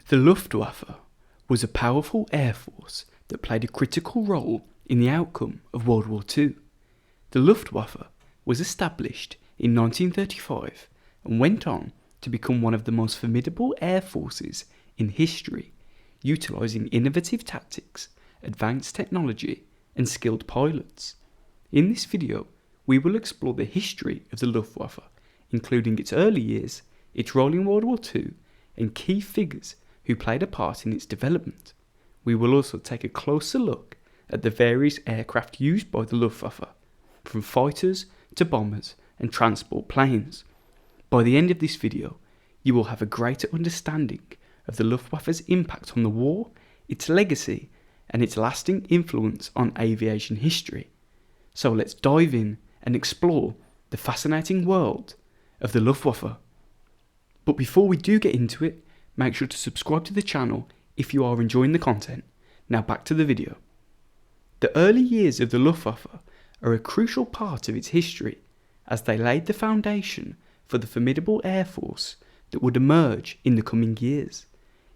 The Luftwaffe was a powerful air force that played a critical role in the outcome of World War II. The Luftwaffe was established in 1935 and went on to become one of the most formidable air forces in history, utilising innovative tactics, advanced technology and skilled pilots. In this video, we will explore the history of the Luftwaffe, including its early years, its role in World War II, and key figures who played a part in its development. We will also take a closer look at the various aircraft used by the Luftwaffe, from fighters to bombers and transport planes. By the end of this video, you will have a greater understanding of the Luftwaffe's impact on the war, its legacy, and its lasting influence on aviation history. So let's dive in and explore the fascinating world of the Luftwaffe. But before we do get into it, make sure to subscribe to the channel if you are enjoying the content. Now back to the video. The early years of the Luftwaffe are a crucial part of its history, as they laid the foundation for the formidable air force that would emerge in the coming years.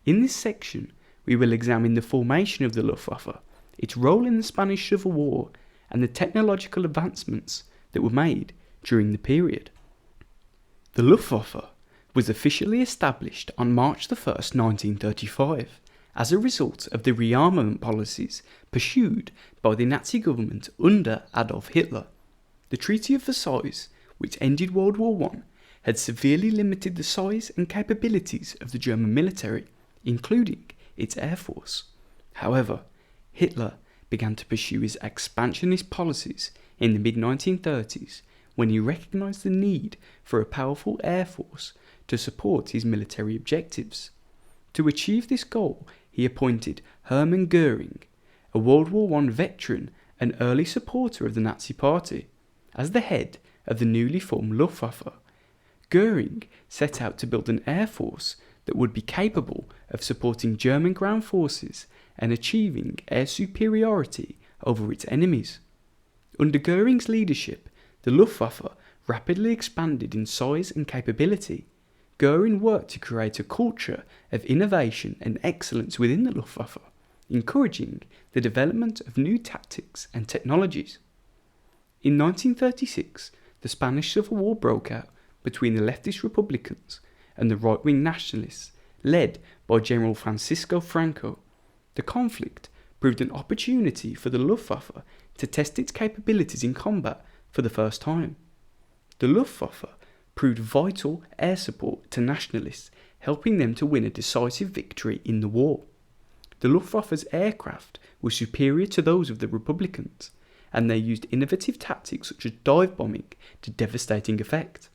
In this section, we will examine the formation of the Luftwaffe, its role in the Spanish Civil War, and the technological advancements that were made during the period. The Luftwaffe was officially established on March 1st, 1935, as a result of the rearmament policies pursued by the Nazi government under Adolf Hitler. The Treaty of Versailles, which ended World War I, had severely limited the size and capabilities of the German military, including its air force. However, Hitler began to pursue his expansionist policies in the mid-1930s when he recognised the need for a powerful air force to support his military objectives. To achieve this goal, he appointed Hermann Göring, a World War I veteran and early supporter of the Nazi Party, as the head of the newly formed Luftwaffe. Göring set out to build an air force that would be capable of supporting German ground forces and achieving air superiority over its enemies. Under Göring's leadership, the Luftwaffe rapidly expanded in size and capability. Göring worked to create a culture of innovation and excellence within the Luftwaffe, encouraging the development of new tactics and technologies. In 1936, the Spanish Civil War broke out between the leftist Republicans and the right-wing nationalists, led by General Francisco Franco. The conflict proved an opportunity for the Luftwaffe to test its capabilities in combat for the first time. The Luftwaffe proved vital air support to nationalists, helping them to win a decisive victory in the war. The Luftwaffe's aircraft were superior to those of the Republicans, and they used innovative tactics such as dive bombing to devastating effect.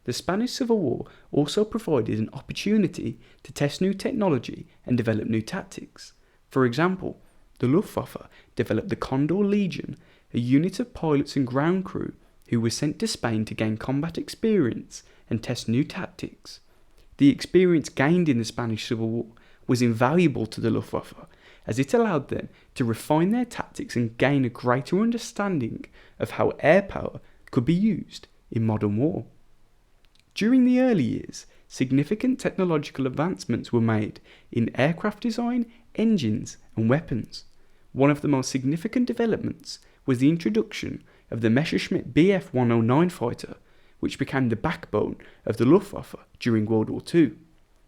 The Spanish Civil War also provided an opportunity to test new technology and develop new tactics. For example, the Luftwaffe developed the Condor Legion, a unit of pilots and ground crew who were sent to Spain to gain combat experience and test new tactics. The experience gained in the Spanish Civil War was invaluable to the Luftwaffe, as it allowed them to refine their tactics and gain a greater understanding of how air power could be used in modern war. During the early years, significant technological advancements were made in aircraft design, engines, and weapons. One of the most significant developments was the introduction of the Messerschmitt Bf 109 fighter, which became the backbone of the Luftwaffe during World War II.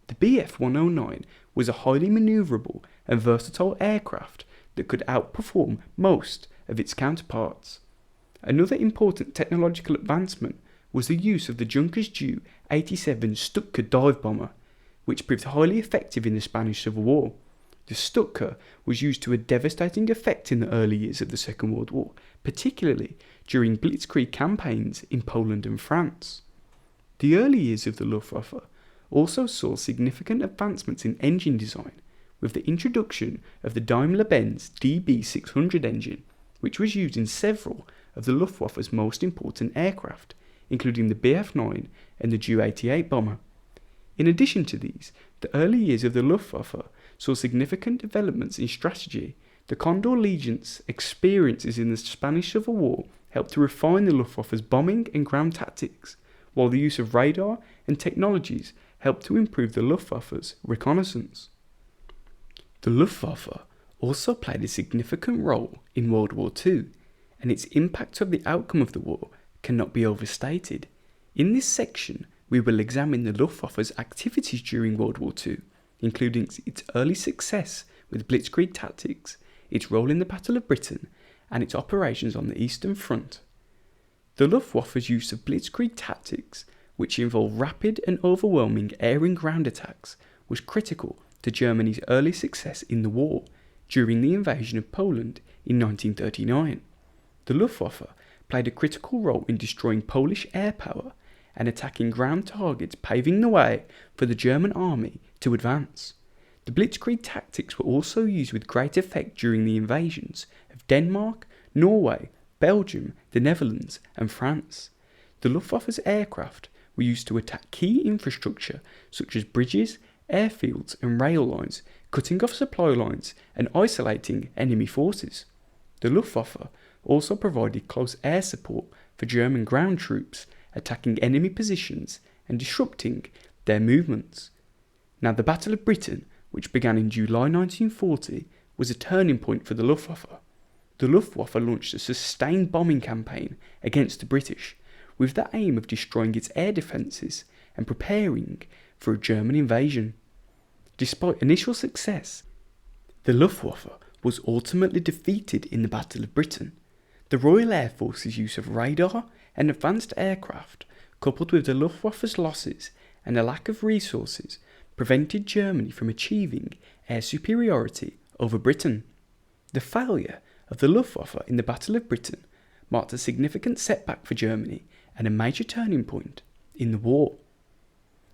The Bf 109 was a highly manoeuvrable and versatile aircraft that could outperform most of its counterparts. Another important technological advancement was the use of the Junkers Ju-87 Stuka dive bomber, which proved highly effective in the Spanish Civil War. The Stuka was used to a devastating effect in the early years of the Second World War, particularly during blitzkrieg campaigns in Poland and France. The early years of the Luftwaffe also saw significant advancements in engine design, with the introduction of the Daimler-Benz DB600 engine, which was used in several of the Luftwaffe's most important aircraft, including the Bf-9 and the Ju-88 bomber. In addition to these, the early years of the Luftwaffe saw significant developments in strategy. The Condor Legion's experiences in the Spanish Civil War helped to refine the Luftwaffe's bombing and ground tactics, while the use of radar and technologies helped to improve the Luftwaffe's reconnaissance. The Luftwaffe also played a significant role in World War II, and its impact of the outcome of the war cannot be overstated. In this section, we will examine the Luftwaffe's activities during World War II, including its early success with blitzkrieg tactics, its role in the Battle of Britain, and its operations on the Eastern Front. The Luftwaffe's use of blitzkrieg tactics, which involve rapid and overwhelming air and ground attacks, was critical to Germany's early success in the war during the invasion of Poland in 1939. The Luftwaffe played a critical role in destroying Polish air power and attacking ground targets, paving the way for the German army to advance. The blitzkrieg tactics were also used with great effect during the invasions of Denmark, Norway, Belgium, the Netherlands, and France. The Luftwaffe's aircraft were used to attack key infrastructure such as bridges, airfields, and rail lines, cutting off supply lines and isolating enemy forces. The Luftwaffe also provided close air support for German ground troops, attacking enemy positions and disrupting their movements. Now, the Battle of Britain, which began in July 1940, was a turning point for the Luftwaffe. The Luftwaffe launched a sustained bombing campaign against the British, with the aim of destroying its air defences and preparing for a German invasion. Despite initial success, the Luftwaffe was ultimately defeated in the Battle of Britain. The Royal Air Force's use of radar and advanced aircraft, coupled with the Luftwaffe's losses and a lack of resources, prevented Germany from achieving air superiority over Britain. The failure of the Luftwaffe in the Battle of Britain marked a significant setback for Germany and a major turning point in the war.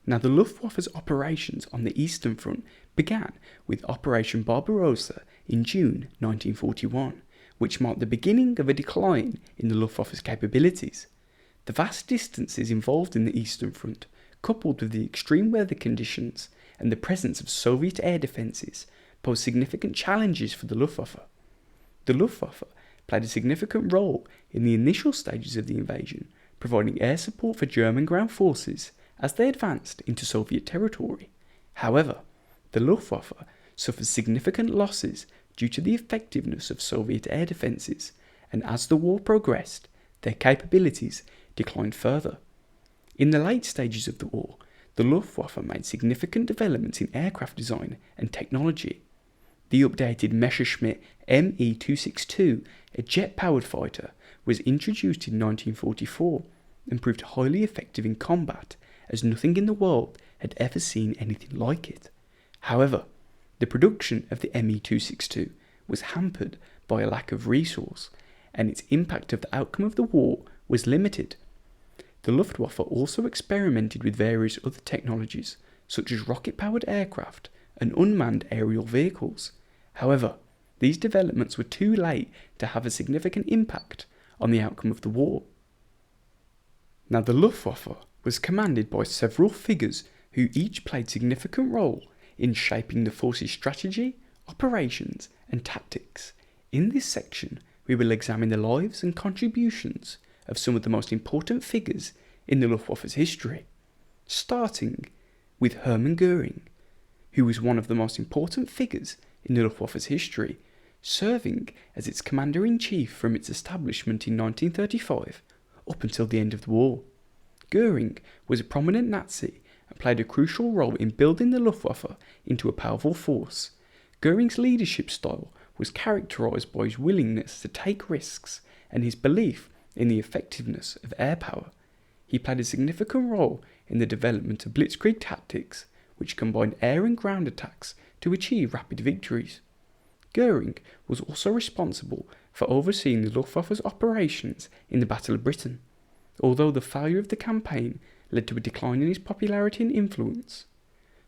Now, the Luftwaffe's operations on the Eastern Front began with Operation Barbarossa in June 1941, which marked the beginning of a decline in the Luftwaffe's capabilities. The vast distances involved in the Eastern Front, coupled with the extreme weather conditions and the presence of Soviet air defences, posed significant challenges for the Luftwaffe. The Luftwaffe played a significant role in the initial stages of the invasion, providing air support for German ground forces as they advanced into Soviet territory. However, the Luftwaffe suffered significant losses due to the effectiveness of Soviet air defences, and as the war progressed, their capabilities declined further. In the late stages of the war, the Luftwaffe made significant developments in aircraft design and technology. The updated Messerschmitt Me-262, a jet-powered fighter, was introduced in 1944 and proved highly effective in combat, as nothing in the world had ever seen anything like it. However, the production of the Me-262 was hampered by a lack of resource, and its impact of the outcome of the war was limited. The Luftwaffe also experimented with various other technologies, such as rocket-powered aircraft and unmanned aerial vehicles. However, these developments were too late to have a significant impact on the outcome of the war. Now, the Luftwaffe was commanded by several figures who each played a significant role in shaping the force's strategy, operations, and tactics. In this section, we will examine the lives and contributions of some of the most important figures in the Luftwaffe's history, starting with Hermann Göring, who was one of the most important figures in the Luftwaffe's history, serving as its commander-in-chief from its establishment in 1935 up until the end of the war. Göring was a prominent Nazi and played a crucial role in building the Luftwaffe into a powerful force. Göring's leadership style was characterised by his willingness to take risks and his belief in the effectiveness of air power. He played a significant role in the development of blitzkrieg tactics, which combined air and ground attacks to achieve rapid victories. Göring was also responsible for overseeing the Luftwaffe's operations in the Battle of Britain, although the failure of the campaign led to a decline in his popularity and influence.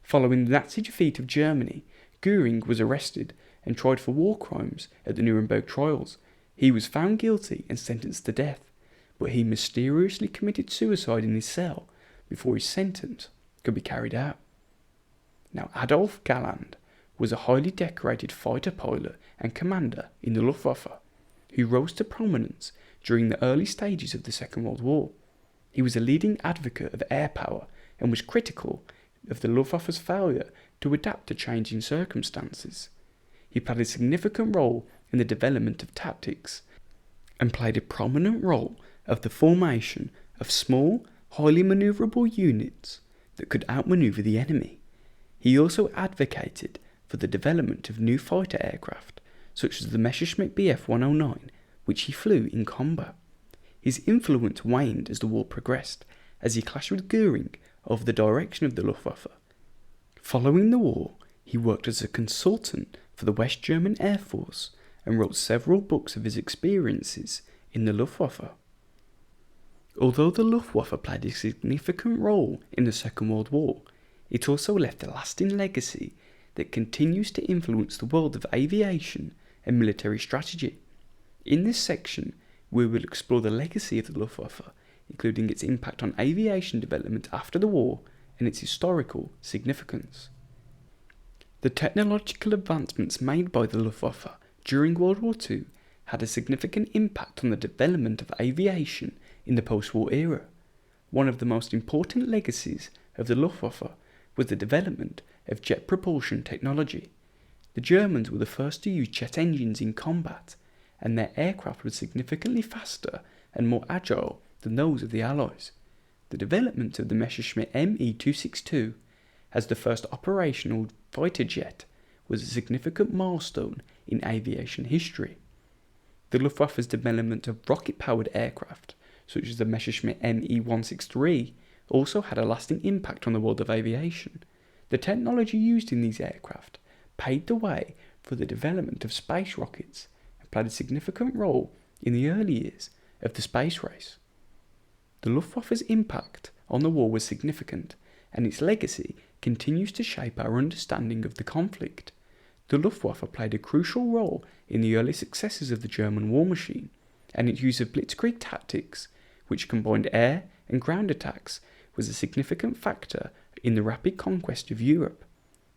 Following the Nazi defeat of Germany, Göring was arrested and tried for war crimes at the Nuremberg trials. He was found guilty and sentenced to death, but he mysteriously committed suicide in his cell before his sentence could be carried out. Now, Adolf Galland was a highly decorated fighter pilot and commander in the Luftwaffe, who rose to prominence during the early stages of the Second World War. He was a leading advocate of air power and was critical of the Luftwaffe's failure to adapt to changing circumstances. He played a significant role in the development of tactics and played a prominent role of the formation of small, highly manoeuvrable units that could outmaneuver the enemy. He also advocated for the development of new fighter aircraft, such as the Messerschmitt Bf 109, which he flew in combat. His influence waned as the war progressed, as he clashed with Göring over the direction of the Luftwaffe. Following the war, he worked as a consultant for the West German Air Force and wrote several books of his experiences in the Luftwaffe. Although the Luftwaffe played a significant role in the Second World War, it also left a lasting legacy that continues to influence the world of aviation and military strategy. In this section, we will explore the legacy of the Luftwaffe, including its impact on aviation development after the war and its historical significance. The technological advancements made by the Luftwaffe during World War II had a significant impact on the development of aviation in the post-war era. One of the most important legacies of the Luftwaffe was the development of jet propulsion technology. The Germans were the first to use jet engines in combat, and their aircraft were significantly faster and more agile than those of the Allies. The development of the Messerschmitt Me-262 as the first operational fighter jet was a significant milestone in aviation history. The Luftwaffe's development of rocket-powered aircraft, such as the Messerschmitt Me-163, also had a lasting impact on the world of aviation. The technology used in these aircraft paved the way for the development of space rockets and played a significant role in the early years of the space race. The Luftwaffe's impact on the war was significant, and its legacy continues to shape our understanding of the conflict. The Luftwaffe played a crucial role in the early successes of the German war machine, and its use of blitzkrieg tactics, which combined air and ground attacks, was a significant factor in the rapid conquest of Europe.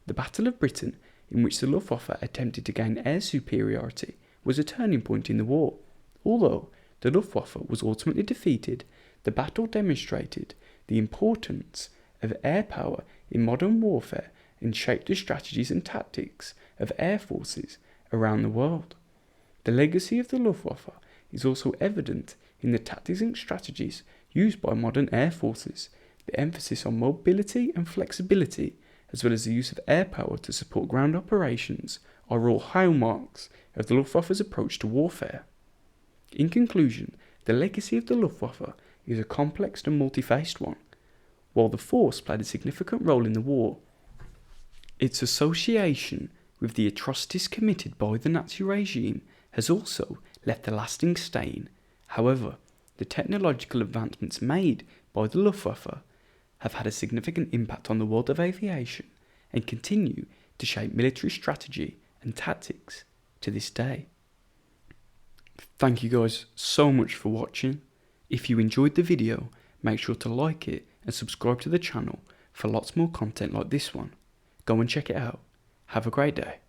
The Battle of Britain, in which the Luftwaffe attempted to gain air superiority, was a turning point in the war. Although the Luftwaffe was ultimately defeated, the battle demonstrated the importance of air power in modern warfare and shaped the strategies and tactics of air forces around the world. The legacy of the Luftwaffe is also evident in the tactics and strategies used by modern air forces. The emphasis on mobility and flexibility, as well as the use of air power to support ground operations, are all hallmarks of the Luftwaffe's approach to warfare. In conclusion, the legacy of the Luftwaffe is a complex and multi-faced one. While the force played a significant role in the war, its association with the atrocities committed by the Nazi regime has also left a lasting stain. However, the technological advancements made by the Luftwaffe have had a significant impact on the world of aviation and continue to shape military strategy and tactics to this day. Thank you guys so much for watching. If you enjoyed the video, make sure to like it and subscribe to the channel for lots more content like this one. Go and check it out. Have a great day.